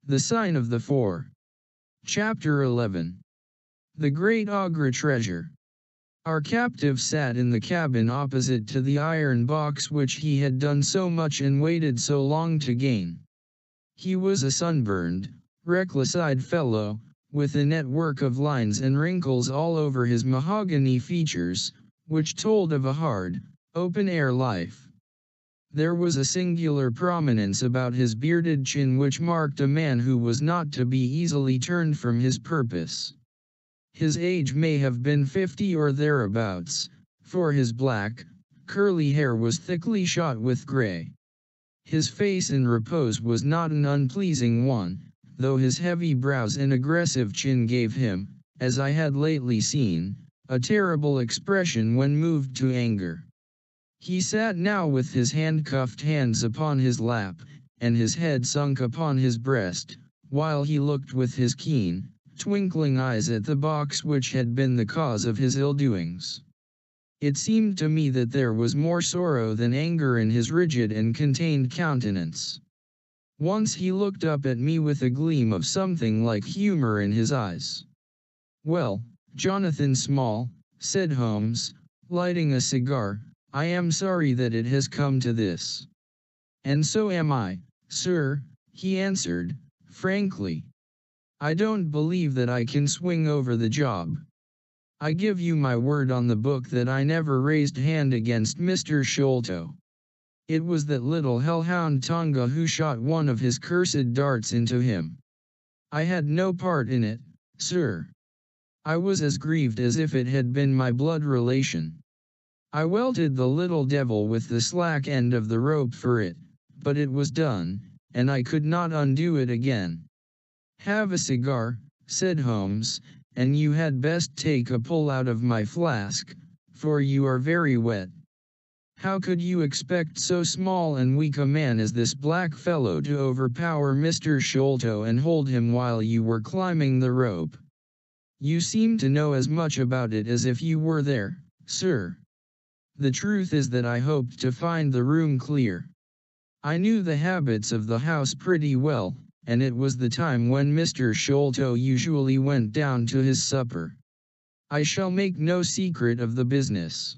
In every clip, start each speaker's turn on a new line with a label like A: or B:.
A: The Sign of the Four. Chapter 11. The Great Ogre Treasure. Our captive sat in the cabin opposite to the iron box which he had done so much and waited so long to gain. He was a sunburned, reckless-eyed fellow, with a network of lines and wrinkles all over his mahogany features, which told of a hard, open-air life. There was a singular prominence about his bearded chin which marked a man who was not to be easily turned from his purpose. His age may have been 50 or thereabouts, for his black, curly hair was thickly shot with gray. His face in repose was not an unpleasing one, though his heavy brows and aggressive chin gave him, as I had lately seen, a terrible expression when moved to anger. He sat now with his handcuffed hands upon his lap, and his head sunk upon his breast, while he looked with his keen, twinkling eyes at the box which had been the cause of his ill-doings. It seemed to me that there was more sorrow than anger in his rigid and contained countenance. Once he looked up at me with a gleam of something like humor in his eyes. "Well, Jonathan Small," said Holmes, lighting a cigar, "I am sorry that it has come to this." "And so am I, sir," he answered, frankly. "I don't believe that I can swing over the job. I give you my word on the book that I never raised hand against Mr. Sholto. It was that little hellhound Tonga who shot one of his cursed darts into him. I had no part in it, sir. I was as grieved as if it had been my blood relation. I welted the little devil with the slack end of the rope for it, but it was done, and I could not undo it again." "Have a cigar," said Holmes, "and you had best take a pull out of my flask, for you are very wet. How could you expect so small and weak a man as this black fellow to overpower Mr. Sholto and hold him while you were climbing the rope? You seem to know as much about it as if you were there, sir. The truth is that I hoped to find the room clear. I knew the habits of the house pretty well, and it was the time when Mr. Sholto usually went down to his supper. I shall make no secret of the business.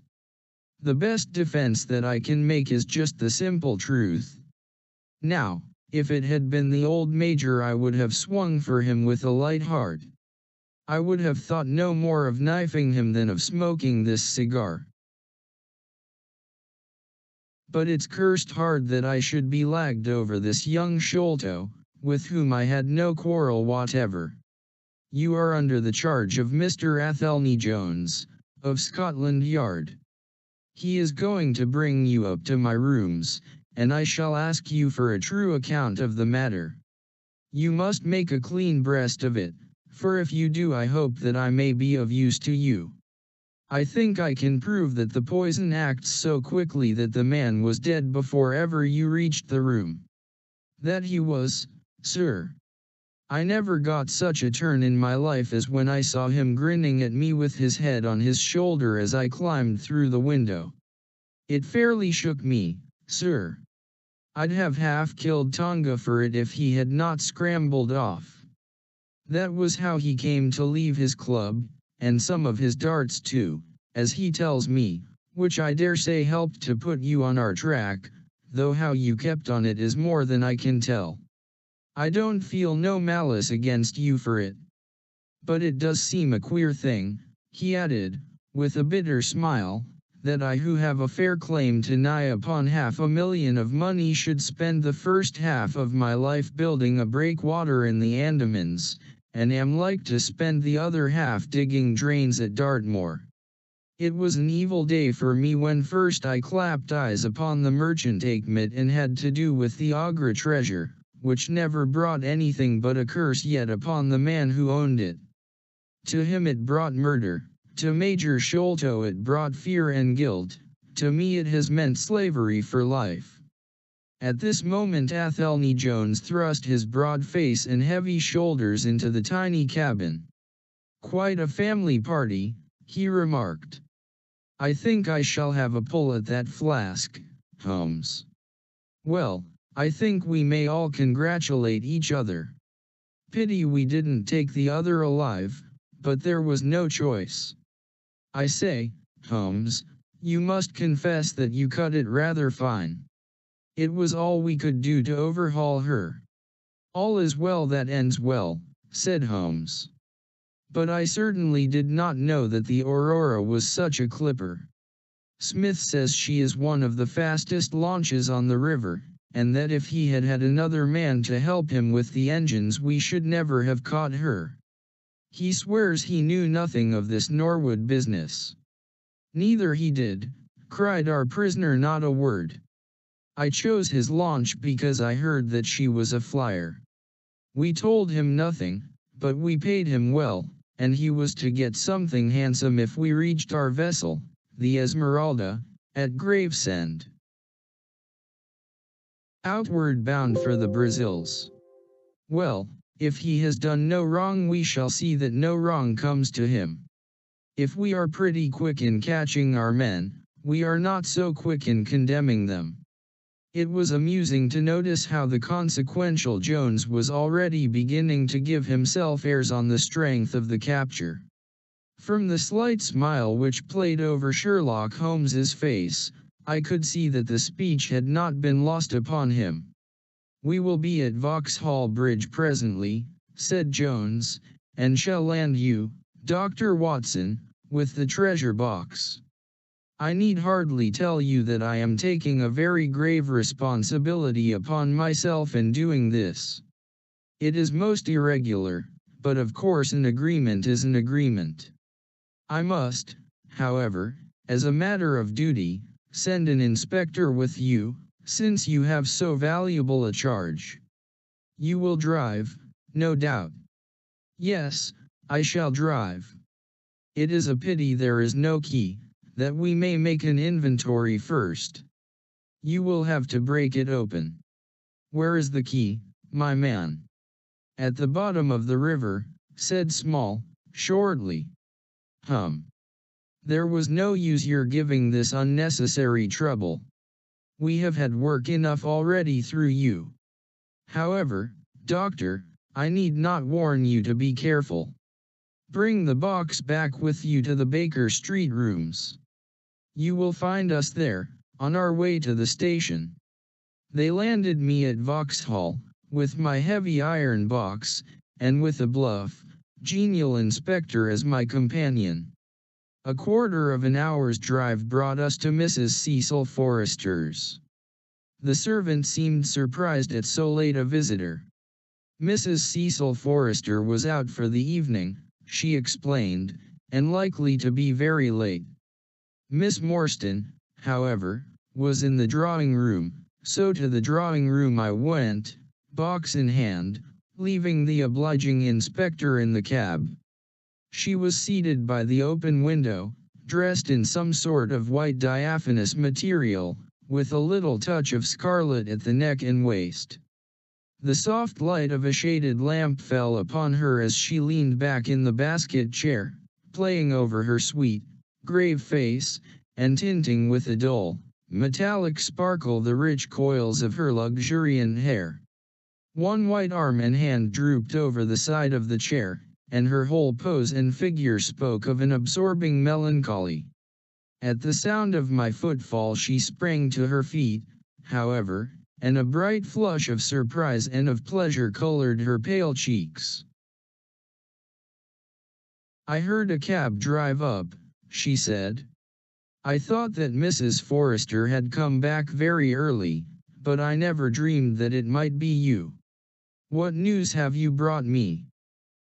A: The best defense that I can make is just the simple truth. Now, if it had been the old Major, I would have swung for him with a light heart. I would have thought no more of knifing him than of smoking this cigar. But it's cursed hard that I should be lagged over this young Sholto, with whom I had no quarrel whatever. You are under the charge of Mr. Athelney Jones, of Scotland Yard. He is going to bring you up to my rooms, and I shall ask you for a true account of the matter. You must make a clean breast of it, for if you do I hope that I may be of use to you. I think I can prove that the poison acts so quickly that the man was dead before ever you reached the room. That he was, sir. I never got such a turn in my life as when I saw him grinning at me with his head on his shoulder as I climbed through the window. It fairly shook me, sir. I'd have half killed Tonga for it if he had not scrambled off. That was how he came to leave his club, and some of his darts too, as he tells me, which I dare say helped to put you on our track, though how you kept on it is more than I can tell. I don't feel no malice against you for it. But it does seem a queer thing," he added, with a bitter smile, "that I who have a fair claim to nigh upon $500,000 of money should spend the first half of my life building a breakwater in the Andamans, and am like to spend the other half digging drains at Dartmoor. It was an evil day for me when first I clapped eyes upon the merchant Akemit and had to do with the Ogre treasure, which never brought anything but a curse yet upon the man who owned it. To him it brought murder, to Major Sholto it brought fear and guilt, to me it has meant slavery for life." At this moment Athelney Jones thrust his broad face and heavy shoulders into the tiny cabin. "Quite a family party," he remarked. "I think I shall have a pull at that flask, Holmes. Well, I think we may all congratulate each other. Pity we didn't take the other alive, but there was no choice. I say, Holmes, you must confess that you cut it rather fine. It was all we could do to overhaul her. All is well that ends well, said Holmes. But I certainly did not know that the Aurora was such a clipper. Smith says she is one of the fastest launches on the river, and that if he had had another man to help him with the engines we should never have caught her. He swears he knew nothing of this Norwood business. Neither he did, cried our prisoner, not a word. I chose his launch because I heard that she was a flyer. We told him nothing, but we paid him well, and he was to get something handsome if we reached our vessel, the Esmeralda, at Gravesend. Outward bound for the Brazils. Well, if he has done no wrong we shall see that no wrong comes to him. If we are pretty quick in catching our men, we are not so quick in condemning them. It was amusing to notice how the consequential Jones was already beginning to give himself airs on the strength of the capture. From the slight smile which played over Sherlock Holmes's face, I could see that the speech had not been lost upon him. "We will be at Vauxhall Bridge presently," said Jones, "and shall land you, Dr. Watson, with the treasure box. I need hardly tell you that I am taking a very grave responsibility upon myself in doing this. It is most irregular, but of course an agreement is an agreement. I must, however, as a matter of duty, send an inspector with you, since you have so valuable a charge. You will drive, no doubt." "Yes, I shall drive. It is a pity there is no key, that we may make an inventory first. You will have to break it open." "Where is the key, my man?" "At the bottom of the river," said Small, shortly. There was no use your giving this unnecessary trouble. We have had work enough already through you. However, Doctor, I need not warn you to be careful. Bring the box back with you to the Baker Street rooms. You will find us there, on our way to the station." They landed me at Vauxhall, with my heavy iron box, and with a bluff, genial inspector as my companion. A quarter of an hour's drive brought us to Mrs. Cecil Forrester's. The servant seemed surprised at so late a visitor. Mrs. Cecil Forrester was out for the evening, she explained, and likely to be very late. Miss Morstan, however, was in the drawing-room, so to the drawing-room I went, box in hand, leaving the obliging inspector in the cab. She was seated by the open window, dressed in some sort of white diaphanous material, with a little touch of scarlet at the neck and waist. The soft light of a shaded lamp fell upon her as she leaned back in the basket chair, playing over her sweet, grave face, and tinting with a dull, metallic sparkle the rich coils of her luxuriant hair. One white arm and hand drooped over the side of the chair, and her whole pose and figure spoke of an absorbing melancholy. At the sound of my footfall she sprang to her feet, however, and a bright flush of surprise and of pleasure colored her pale cheeks. "I heard a cab drive up," she said. "I thought that Mrs. Forrester had come back very early, but I never dreamed that it might be you. What news have you brought me?"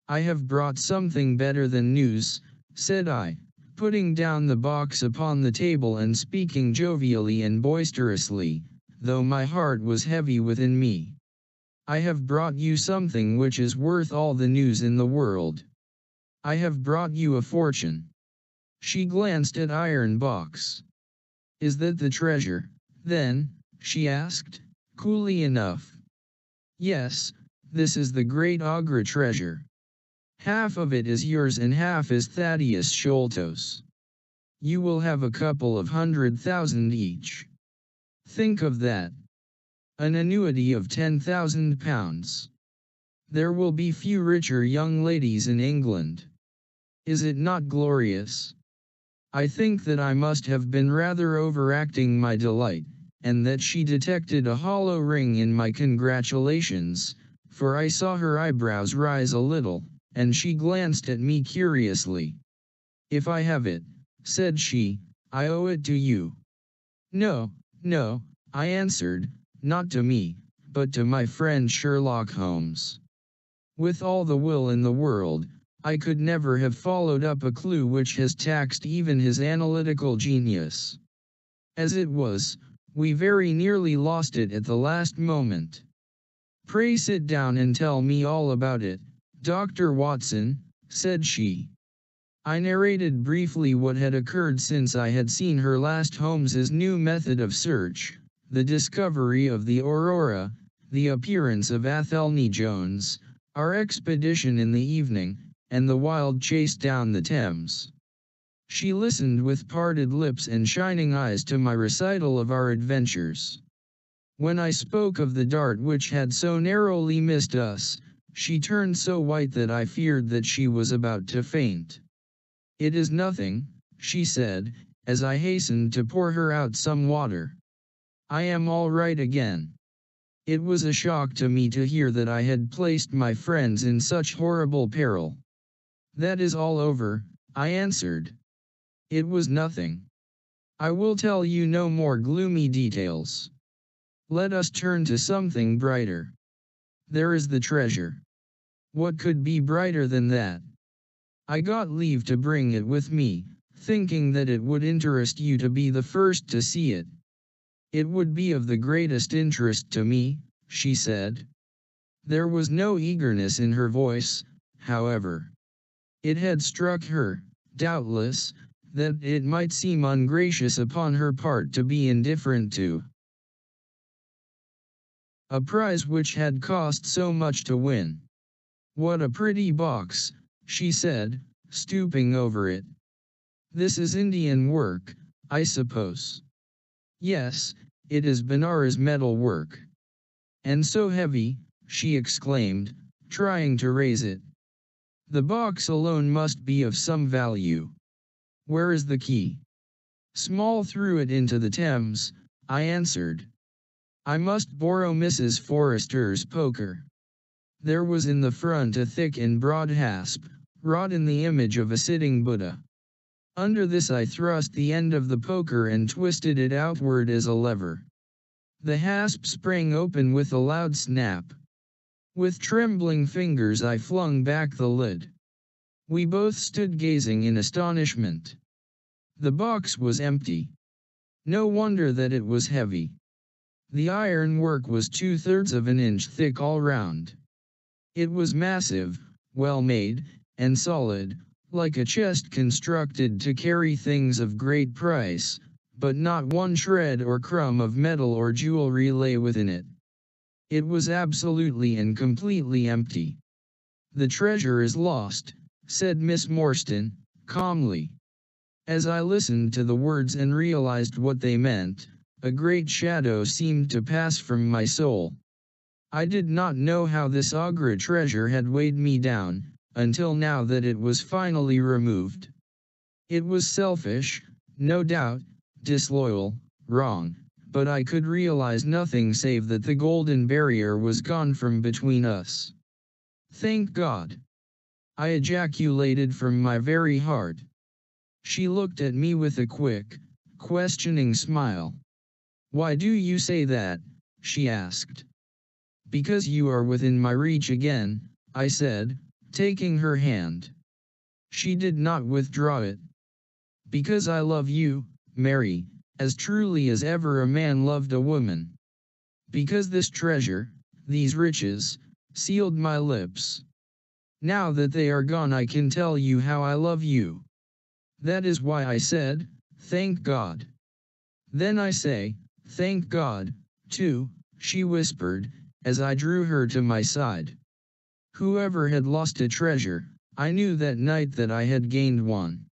A: "I have brought something better than news," said I, putting down the box upon the table and speaking jovially and boisterously, though my heart was heavy within me. "I have brought you something which is worth all the news in the world. I have brought you a fortune." She glanced at iron box. "Is that the treasure, then?" she asked, coolly enough. "Yes, this is the great Agra treasure. Half of it is yours and half is Thaddeus Sholto's. You will have a couple of 100,000 each. Think of that. An annuity of £10,000. There will be few richer young ladies in England. Is it not glorious? I think that I must have been rather overacting my delight, and that she detected a hollow ring in my congratulations, for I saw her eyebrows rise a little, and she glanced at me curiously. "If I have it," said she, "I owe it to you." "No, no," I answered, "not to me, but to my friend Sherlock Holmes." With all the will in the world, I could never have followed up a clue which has taxed even his analytical genius. As it was, we very nearly lost it at the last moment. "Pray sit down and tell me all about it, Dr. Watson," said she. I narrated briefly what had occurred since I had seen her last. Holmes's new method of search, the discovery of the Aurora, the appearance of Athelney Jones, our expedition in the evening, and the wild chase down the Thames. She listened with parted lips and shining eyes to my recital of our adventures. When I spoke of the dart which had so narrowly missed us, she turned so white that I feared that she was about to faint. "It is nothing," she said, as I hastened to pour her out some water. "I am all right again." It was a shock to me to hear that I had placed my friends in such horrible peril. "That is all over," I answered. "It was nothing. I will tell you no more gloomy details. Let us turn to something brighter. There is the treasure. What could be brighter than that? I got leave to bring it with me, thinking that it would interest you to be the first to see it." "It would be of the greatest interest to me," she said. There was no eagerness in her voice, however. It had struck her, doubtless, that it might seem ungracious upon her part to be indifferent to a prize which had cost so much to win. "What a pretty box," she said, stooping over it. "This is Indian work, I suppose." "Yes, it is Benares metal work." "And so heavy," she exclaimed, trying to raise it. "The box alone must be of some value. Where is the key?" "Small threw it into the Thames," I answered. "I must borrow Mrs. Forrester's poker." There was in the front a thick and broad hasp, wrought in the image of a sitting Buddha. Under this I thrust the end of the poker and twisted it outward as a lever. The hasp sprang open with a loud snap. With trembling fingers I flung back the lid. We both stood gazing in astonishment. The box was empty. No wonder that it was heavy. The iron work was 2/3 of an inch thick all round. It was massive, well made, and solid, like a chest constructed to carry things of great price, but not one shred or crumb of metal or jewelry lay within it. It was absolutely and completely empty. "The treasure is lost," said Miss Morstan, calmly. As I listened to the words and realized what they meant, a great shadow seemed to pass from my soul. I did not know how this Agra treasure had weighed me down, until now that it was finally removed. It was selfish, no doubt, disloyal, wrong, but I could realize nothing save that the golden barrier was gone from between us. "Thank God!" I ejaculated from my very heart. She looked at me with a quick, questioning smile. "Why do you say that?" she asked. "Because you are within my reach again," I said, taking her hand. She did not withdraw it. "Because I love you, Mary, as truly as ever a man loved a woman. Because this treasure, these riches, sealed my lips. Now that they are gone I can tell you how I love you. That is why I said, thank God. Then I say, thank God, too," she whispered, as I drew her to my side. Whoever had lost a treasure, I knew that night that I had gained one.